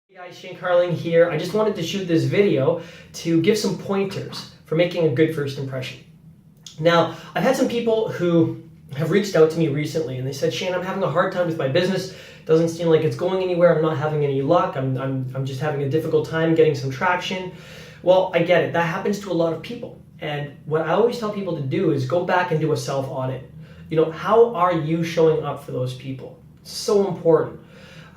Hey guys, Shane Carling here. I just wanted to shoot this video to give some pointers for making a good first impression. Now, I've had some people who have reached out to me recently and they said, Shane, I'm having a hard time with my business. Doesn't seem like it's going anywhere. I'm not having any luck. I'm just having a difficult time getting some traction. Well, I get it. That happens to a lot of people. And what I always tell people to do is go back and do a self-audit. How are you showing up for those people? It's so important.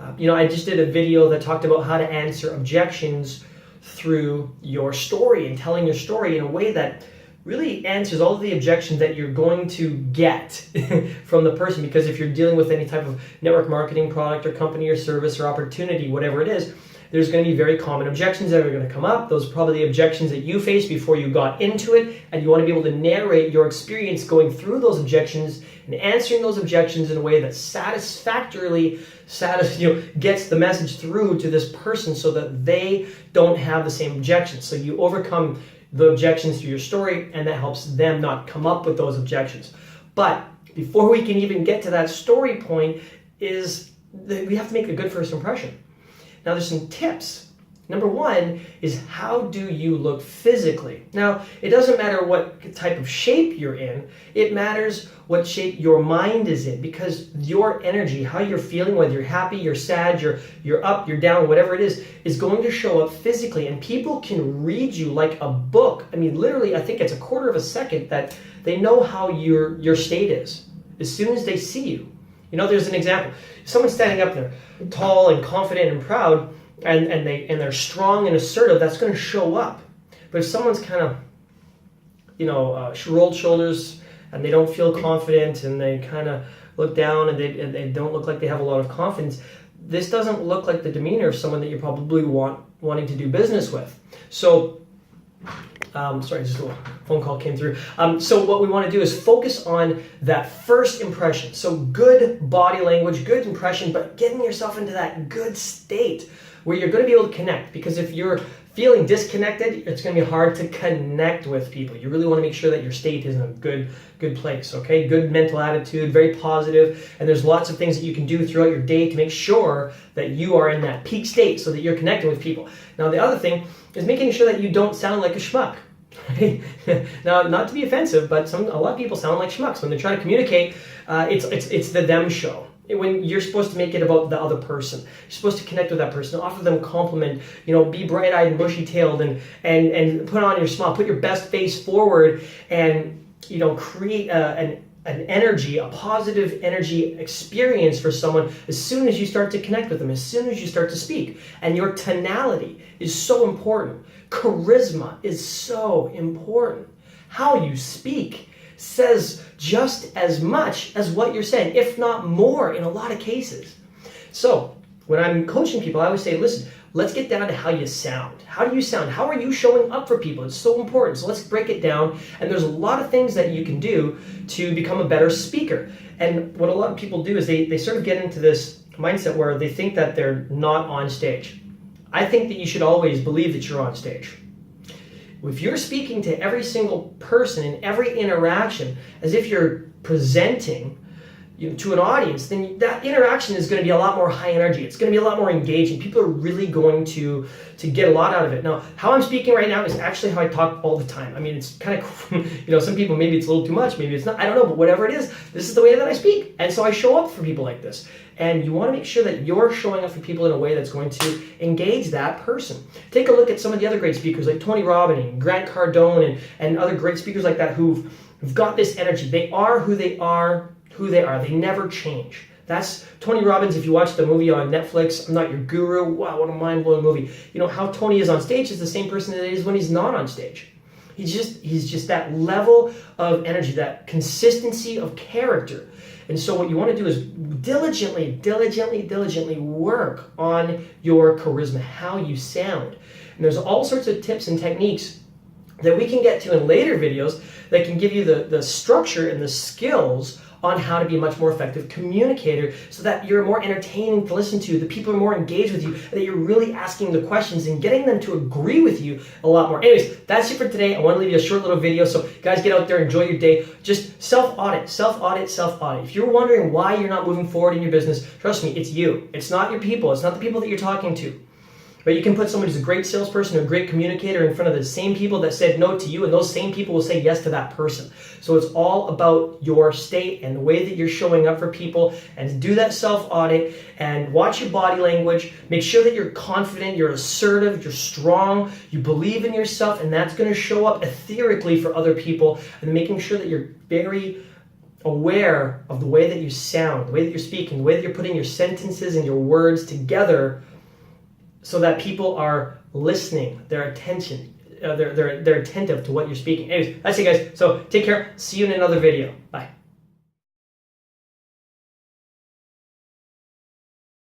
I just did a video that talked about how to answer objections through your story and telling your story in a way that really answers all of the objections that you're going to get from the person. Because if you're dealing with any type of network marketing product or company or service or opportunity, whatever it is, there's going to be very common objections that are going to come up. Those are probably the objections that you faced before you got into it, and you want to be able to narrate your experience going through those objections and answering those objections in a way that satisfactorily gets the message through to this person so that they don't have the same objections. So you overcome the objections through your story, and that helps them not come up with those objections. But before we can even get to that story point, we have to make a good first impression. Now, there's some tips. Number one is, how do you look physically? Now, it doesn't matter what type of shape you're in. It matters what shape your mind is in, because your energy, how you're feeling, whether you're happy, you're sad, you're up, you're down, whatever it is going to show up physically. And people can read you like a book. I mean, literally, I think it's a quarter of a second that they know how your state is as soon as they see you. There's an example. If someone's standing up there, tall and confident and proud, and they're strong and assertive, that's going to show up. But if someone's kind of, rolled shoulders and they don't feel confident and they kind of look down and they don't look like they have a lot of confidence, this doesn't look like the demeanor of someone that you're probably wanting to do business with. So, sorry, just a little phone call came through. So what we want to do is focus on that first impression. So good body language, good impression, but getting yourself into that good state where you're going to be able to connect. Because if you're feeling disconnected, it's going to be hard to connect with people. You really want to make sure that your state is in a good place, okay? Good mental attitude, very positive, and there's lots of things that you can do throughout your day to make sure that you are in that peak state so that you're connecting with people. Now, the other thing is making sure that you don't sound like a schmuck. Right? Now, not to be offensive, but a lot of people sound like schmucks when they're trying to communicate. It's the them show. When you're supposed to make it about the other person, you're supposed to connect with that person, offer them a compliment, be bright-eyed and bushy-tailed, and put on your smile, put your best face forward, and create an energy, a positive energy experience for someone as soon as you start to connect with them, as soon as you start to speak. And your tonality is so important. Charisma is so important. How you speak says just as much as what you're saying, if not more in a lot of cases. So when I'm coaching people, I always say, listen, let's get down to how you sound. How do you sound? How are you showing up for people? It's so important. So let's break it down. And there's a lot of things that you can do to become a better speaker. And what a lot of people do is they sort of get into this mindset where they think that they're not on stage. I think that you should always believe that you're on stage. If you're speaking to every single person in every interaction as if you're presenting to an audience, then that interaction is going to be a lot more high energy. It's going to be a lot more engaging. People are really going to get a lot out of it. Now, how I'm speaking right now is actually how I talk all the time. I mean, it's kind of, some people, maybe it's a little too much, maybe it's not, I don't know, but whatever it is, this is the way that I speak. And so I show up for people like this. And you want to make sure that you're showing up for people in a way that's going to engage that person. Take a look at some of the other great speakers like Tony Robbins and Grant Cardone and other great speakers like that who've got this energy. They are who they are. They never change. That's Tony Robbins. If you watch the movie on Netflix, I'm Not Your Guru, wow, what a mind-blowing movie. How Tony is on stage is the same person that he is when he's not on stage. He's just that level of energy, that consistency of character. And so what you want to do is diligently work on your charisma, how you sound. And there's all sorts of tips and techniques that we can get to in later videos that can give you the structure and the skills on how to be a much more effective communicator so that you're more entertaining to listen to, that people are more engaged with you, that you're really asking the questions and getting them to agree with you a lot more. Anyways, that's it for today. I want to leave you a short little video. So guys, get out there, enjoy your day. Just self-audit. If you're wondering why you're not moving forward in your business, trust me, it's you. It's not your people. It's not the people that you're talking to. Right? You can put somebody who's a great salesperson or a great communicator in front of the same people that said no to you, and those same people will say yes to that person. So it's all about your state and the way that you're showing up for people, and do that self-audit and watch your body language. Make sure that you're confident, you're assertive, you're strong, you believe in yourself, and that's going to show up etherically for other people, and making sure that you're very aware of the way that you sound, the way that you're speaking, the way that you're putting your sentences and your words together, so that people are listening, they're attentive to what you're speaking. Anyways, that's it, guys. So take care. See you in another video. Bye.